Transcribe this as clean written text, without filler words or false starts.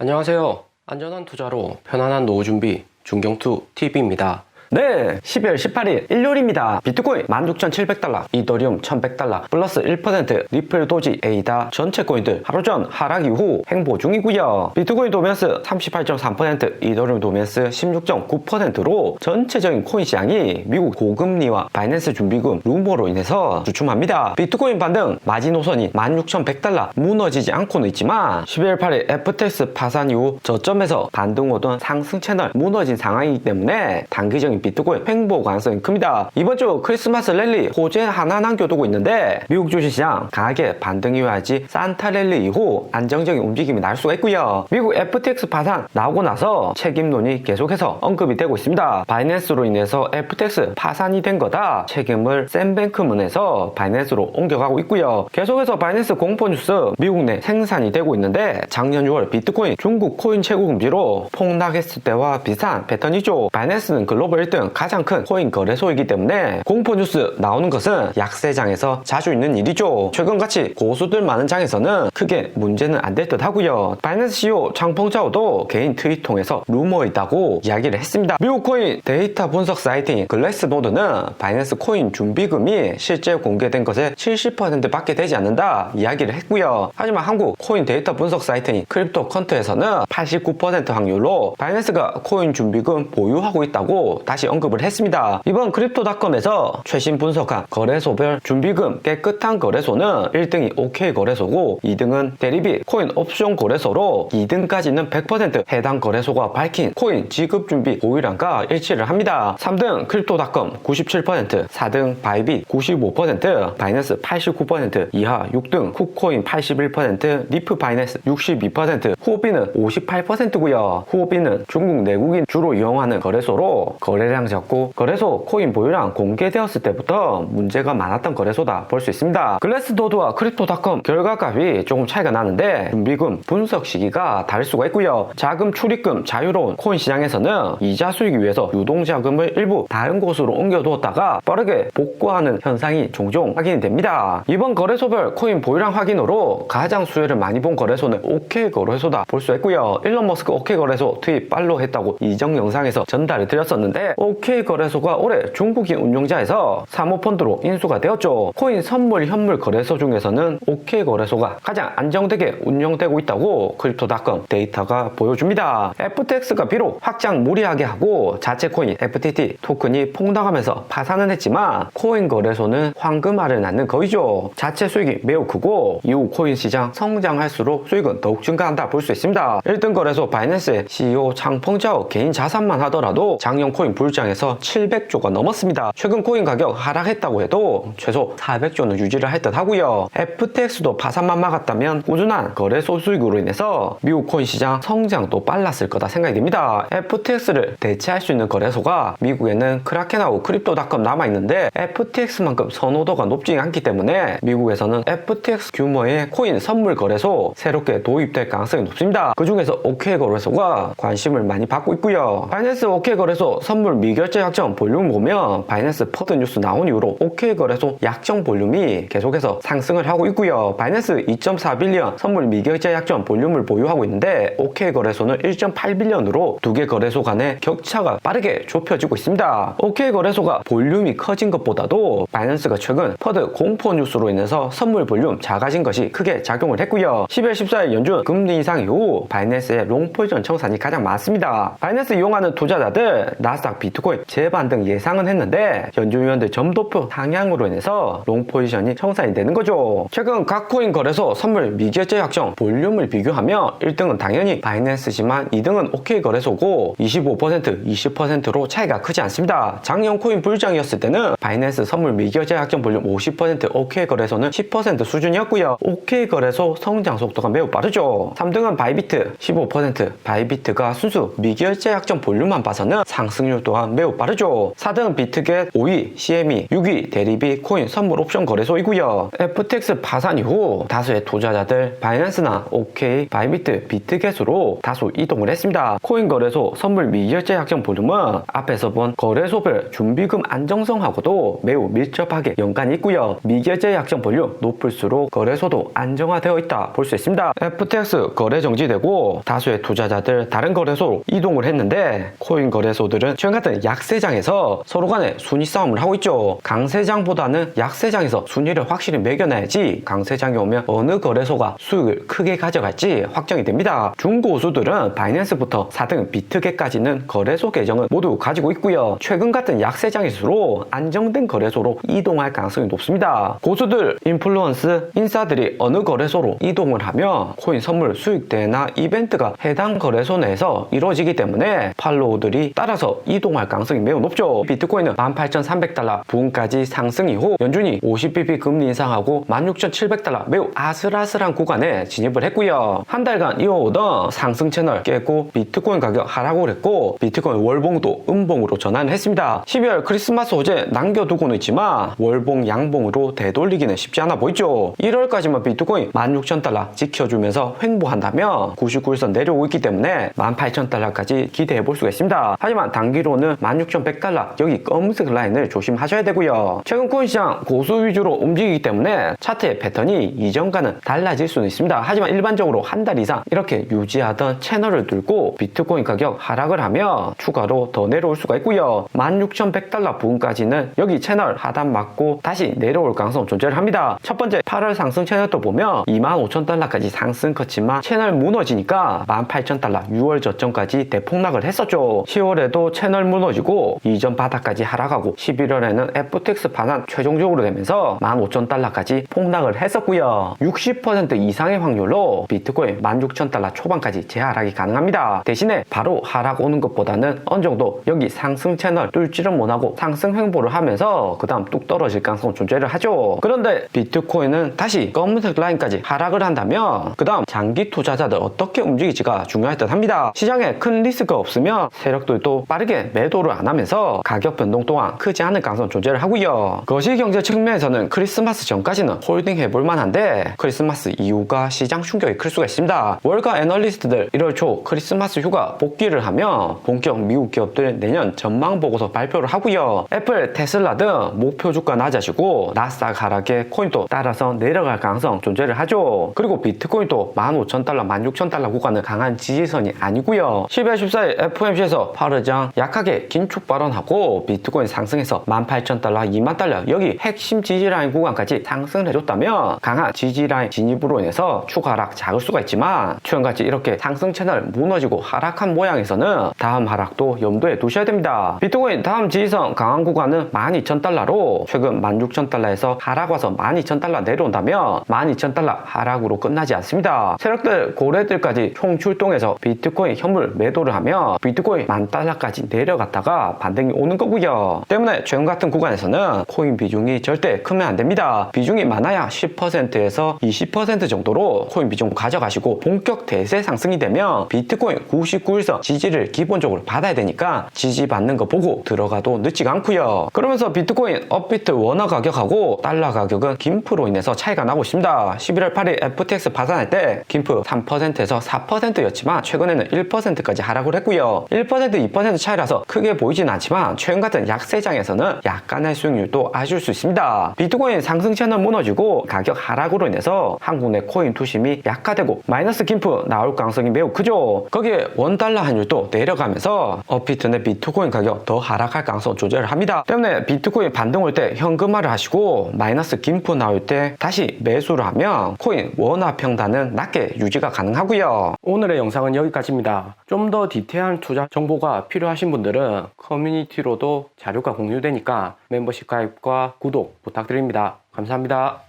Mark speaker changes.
Speaker 1: 안녕하세요. 안전한 투자로 편안한 노후 준비 중경투 TV입니다.
Speaker 2: 네, 12월 18일 일요일입니다. 비트코인 16,700달러, 이더리움 1,100달러, 플러스 1%, 리플, 도지, 에이다 전체 코인들 하루 전 하락 이후 행보 중이고요. 비트코인 도면스 38.3%, 이더리움 도면스 16.9%로 전체적인 코인 시장이 미국 고금리와 바이낸스 준비금 루머로 인해서 주춤합니다. 비트코인 반등 마지노선이 16,100달러 무너지지 않고는 있지만 12월 8일 FTX 파산 이후 저점에서 반등 오던 상승 채널 무너진 상황이기 때문에 단기적인 비트코인 횡보 가능성이 큽니다. 이번 주 크리스마스 랠리 호재 하나 남겨두고 있는데 미국 주식시장 강하게 반등 이어야지 산타 랠리 이후 안정적인 움직임이 날 수가 있고요. 미국 FTX 파산 나오고 나서 책임론이 계속해서 언급이 되고 있습니다. 바이낸스로 인해서 FTX 파산이 된 거다. 책임을 샘뱅크문에서 바이낸스로 옮겨가고 있고요. 계속해서 바이낸스 공포 뉴스 미국 내 생산이 되고 있는데 작년 6월 비트코인 중국 코인 최고 금지로 폭락했을 때와 비슷한 패턴이죠. 바이낸스는 글로벌 1등 가장 큰 코인 거래소이기 때문에 공포 뉴스 나오는 것은 약세장에서 자주 있는 일이죠. 최근같이 고수들 많은 장에서는 크게 문제는 안 될 듯 하고요. 바이낸스 CEO 장펑자오도 개인 트윗 통해서 루머 있다고 이야기를 했습니다. 미국 코인 데이터 분석 사이트인 글래스노드는 바이낸스 코인 준비금이 실제 공개된 것의 70% 밖에 되지 않는다 이야기를 했고요. 하지만 한국 코인 데이터 분석 사이트인 크립토컨트에서는 89% 확률로 바이낸스가 코인 준비금 보유하고 있다고 다시 언급을 했습니다. 이번 크립토닷컴에서 최신 분석한 거래소별 준비금 깨끗한 거래소는 1등이 OK 거래소고 2등은 대리비 코인 옵션 거래소로 2등까지는 100% 해당 거래소가 밝힌 코인 지급 준비 보유량과 일치를 합니다. 3등 크립토닷컴 97%, 4등 바이빗 95%, 바이낸스 89% 이하 6등 쿠코인 81%, 리프 바이낸스 62%, 후오비는 58%고요. 후오비는 중국 내국인 주로 이용하는 거래소로 거래량 적고 거래소 코인 보유량 공개되었을 때부터 문제가 많았던 거래소다 볼 수 있습니다. 글래스노드와 크립토닷컴 결과값이 조금 차이가 나는데 준비금 분석 시기가 다를 수가 있고요. 자금 출입금 자유로운 코인 시장에서는 이자 수익이 위해서 유동자금을 일부 다른 곳으로 옮겨두었다가 빠르게 복구하는 현상이 종종 확인이 됩니다. 이번 거래소별 코인 보유량 확인으로 가장 수혜를 많이 본 거래소는 OK 거래소다 볼 수 있고요. 일론 머스크 OK 거래소 트윗 팔로우 했다고 이전 영상에서 전달을 드렸었는데 OK 거래소가 올해 중국인 운용자에서 사모펀드로 인수가 되었죠. 코인 선물 현물 거래소 중에서는 OK 거래소가 가장 안정되게 운영되고 있다고 크립토닷컴 데이터가 보여줍니다. FTX가 비록 확장 무리하게 하고 자체 코인 FTT 토큰이 폭락하면서 파산은 했지만 코인 거래소는 황금알을 낳는 거이죠. 자체 수익이 매우 크고 이후 코인 시장 성장할수록 수익은 더욱 증가한다 볼 수 있습니다. 1등 거래소 바이낸스의 CEO 장펑자오 개인 자산만 하더라도 작년 코인 불장에서 700조가 넘었습니다. 최근 코인 가격 하락했다고 해도 최소 400조는 유지를 할 듯 하고요. FTX도 파산만 막았다면 꾸준한 거래소 수익으로 인해서 미국 코인 시장 성장도 빨랐을 거다 생각이 됩니다. FTX를 대체할 수 있는 거래소가 미국에는 크라켄하고 크립토닷컴 남아있는데 FTX만큼 선호도가 높지 않기 때문에 미국에서는 FTX 규모의 코인 선물 거래소 새롭게 도입될 가능성이 높습니다. 그 중에서 OK 거래소가 관심을 많이 받고 있고요. 바이낸스 OK 거래소 선물 미결제 약정 볼륨 보면 바이낸스 퍼드 뉴스 나온 이후로 OK 거래소 약정 볼륨이 계속해서 상승을 하고 있고요. 바이낸스 2.4빌리언 선물 미결제 약정 볼륨을 보유하고 있는데 OK 거래소는 1.8빌리언으로 두 개 거래소 간의 격차가 빠르게 좁혀지고 있습니다. OK 거래소가 볼륨이 커진 것보다도 바이낸스가 최근 퍼드 공포 뉴스로 인해서 선물 볼륨 작아진 것이 크게 작용을 했고요. 10월 14일 연준 금리 인상 이후 바이낸스의 롱 포지션 청산이 가장 많습니다. 바이낸스 이용하는 투자자들 나스닥 비트코인 재반등 예상은 했는데 연준위원들 점도표 상향으로 인해서 롱 포지션이 청산이 되는 거죠. 최근 각 코인 거래소 선물 미결제 약정 볼륨을 비교하면 1등은 당연히 바이낸스지만 2등은 OK 거래소고 25%, 20%로 차이가 크지 않습니다. 작년 코인 불장이었을 때는 바이낸스 선물 미결제 약정 볼륨 50%, OK 거래소는 10% 수준이었고요. OK 거래소 성장 속도가 매우 빠르죠. 3등은 바이비트 15%, 바이비트가 순수 미결제 약정 볼륨만 봐서는 상승률도 또한 매우 빠르죠. 4등 비트겟, 5위 CME, 6위 대리비 코인 선물 옵션 거래소이고요. FTX 파산 이후 다수의 투자자들 바이낸스나 OK, 바이비트, 비트겟으로 다수 이동을 했습니다. 코인 거래소 선물 미결제 약정 볼륨은 앞에서 본 거래소별 준비금 안정성하고도 매우 밀접하게 연관이 있고요. 미결제 약정 볼륨 높을수록 거래소도 안정화되어 있다 볼 수 있습니다. FTX 거래 정지되고 다수의 투자자들 다른 거래소로 이동을 했는데 코인 거래소들은 최근 같은 약세장에서 서로 간에 순위 싸움을 하고 있죠. 강세장보다는 약세장에서 순위를 확실히 매겨놔야지 강세장이 오면 어느 거래소가 수익을 크게 가져갈지 확정이 됩니다. 중고수들은 바이낸스부터 4등 비트겟까지는 거래소 계정을 모두 가지고 있고요. 최근 같은 약세장일수록 안정된 거래소로 이동할 가능성이 높습니다. 고수들, 인플루언스, 인사들이 어느 거래소로 이동을 하면 코인 선물 수익대나 이벤트가 해당 거래소 내에서 이루어지기 때문에 팔로우들이 따라서 이동할 가능성이 매우 높죠. 비트코인은 18,300달러 부근까지 상승 이후 연준이 50bp 금리 인상하고 16,700달러 매우 아슬아슬한 구간에 진입을 했고요. 한 달간 이어오던 상승 채널 깨고 비트코인 가격 하락을 했고 비트코인 월봉도 음봉으로 전환을 했습니다. 12월 크리스마스 호재 남겨두고는 있지만 월봉 양봉으로 되돌리기는 쉽지 않아 보이죠. 1월까지만 비트코인 16,000달러 지켜주면서 횡보한다면 99일선 내려오고 있기 때문에 18,000달러까지 기대해 볼 수가 있습니다. 하지만 단기로는 16,100달러 여기 검은색 라인을 조심하셔야 되고요. 최근 코인 시장 고수 위주로 움직이기 때문에 차트의 패턴이 이전과는 달라질 수는 있습니다. 하지만 일반적으로 한 달 이상 이렇게 유지하던 채널을 뚫고 비트코인 가격 하락을 하면 추가로 더 내려올 수가 있고요. 16,100달러 부근까지는 여기 채널 하단 맞고 다시 내려올 가능성 존재를 합니다. 첫 번째 8월 상승 채널도 보면 25,000달러까지 상승 컸지만 채널 무너지니까 18,000달러 6월 저점까지 대폭락을 했었죠. 10월에도 채널 무너지고 이전 바닥까지 하락하고 11월에는 FTX 반환 최종적으로 되면서 15,000달러까지 폭락을 했었고요. 60% 이상의 확률로 비트코인 16,000달러 초반까지 재하락이 가능합니다. 대신에 바로 하락 오는 것보다는 어느 정도 여기 상승 채널 뚫지를 못하고 상승 횡보를 하면서 그 다음 뚝 떨어질 가능성 존재를 하죠. 그런데 비트코인은 다시 검은색 라인까지 하락을 한다면 그 다음 장기 투자자들 어떻게 움직일지가 중요할 듯 합니다. 시장에 큰 리스크가 없으면 세력들도 빠르게 매도를 안 하면서 가격 변동 또한 크지 않을 가능성 존재를 하고요. 거시경제 측면에서는 크리스마스 전까지는 홀딩 해볼 만한데 크리스마스 이후가 시장 충격이 클 수가 있습니다. 월가 애널리스트들 1월 초 크리스마스 휴가 복귀를 하면 본격 미국 기업들 내년 전망 보고서 발표를 하고요. 애플, 테슬라 등 목표 주가 낮아지고 나스닥 하락에 코인도 따라서 내려갈 가능성 존재를 하죠. 그리고 비트코인도 15,000달러, 16,000달러 구간은 강한 지지선이 아니고요. 12월 14일 FOMC에서 파르장 약하게 긴축 발언하고 비트코인 상승해서 18,000달러, 20,000달러 여기 핵심 지지라인 구간까지 상승을 해줬다면 강한 지지라인 진입으로 인해서 추가 하락 작을 수가 있지만 최근같이 이렇게 상승 채널 무너지고 하락한 모양에서는 다음 하락도 염두에 두셔야 됩니다. 비트코인 다음 지지선 강한 구간은 12,000달러로 최근 16,000달러에서 하락 와서 12,000달러 내려온다면 12,000달러 하락으로 끝나지 않습니다. 세력들 고래들까지 총 출동해서 비트코인 현물 매도를 하면 비트코인 10,000달러까지 내려갔다가 반등이 오는 거고요. 때문에 최근 같은 구간에서는 코인 비중이 절대 크면 안 됩니다. 비중이 많아야 10%에서 20% 정도로 코인 비중 가져가시고 본격 대세 상승이 되면 비트코인 99일선 지지를 기본적으로 받아야 되니까 지지 받는 거 보고 들어가도 늦지가 않고요. 그러면서 비트코인 업비트 원화 가격하고 달러 가격은 김프로 인해서 차이가 나고 있습니다. 11월 8일 FTX 파산할 때 김프 3%에서 4%였지만 최근에는 1%까지 하락을 했고요. 1%, 2% 차이라서 크게 보이진 않지만 최근 같은 약세장에서는 약간의 수익률도 아실 수 있습니다. 비트코인 상승 채널 무너지고 가격 하락으로 인해서 한국 내 코인 투심이 약화되고 마이너스 김프 나올 가능성이 매우 크죠. 거기에 원달러 환율도 내려가면서 업비트 내 비트코인 가격 더 하락할 가능성 조절을 합니다. 때문에 비트코인 반등 올 때 현금화를 하시고 마이너스 김프 나올 때 다시 매수를 하면 코인 원화 평단은 낮게 유지가 가능하고요.
Speaker 1: 오늘의 영상은 여기까지입니다. 좀 더 디테일한 투자 정보가 필요하신 분들은 커뮤니티로도 자료가 공유되니까 멤버십 가입과 구독 부탁드립니다. 감사합니다.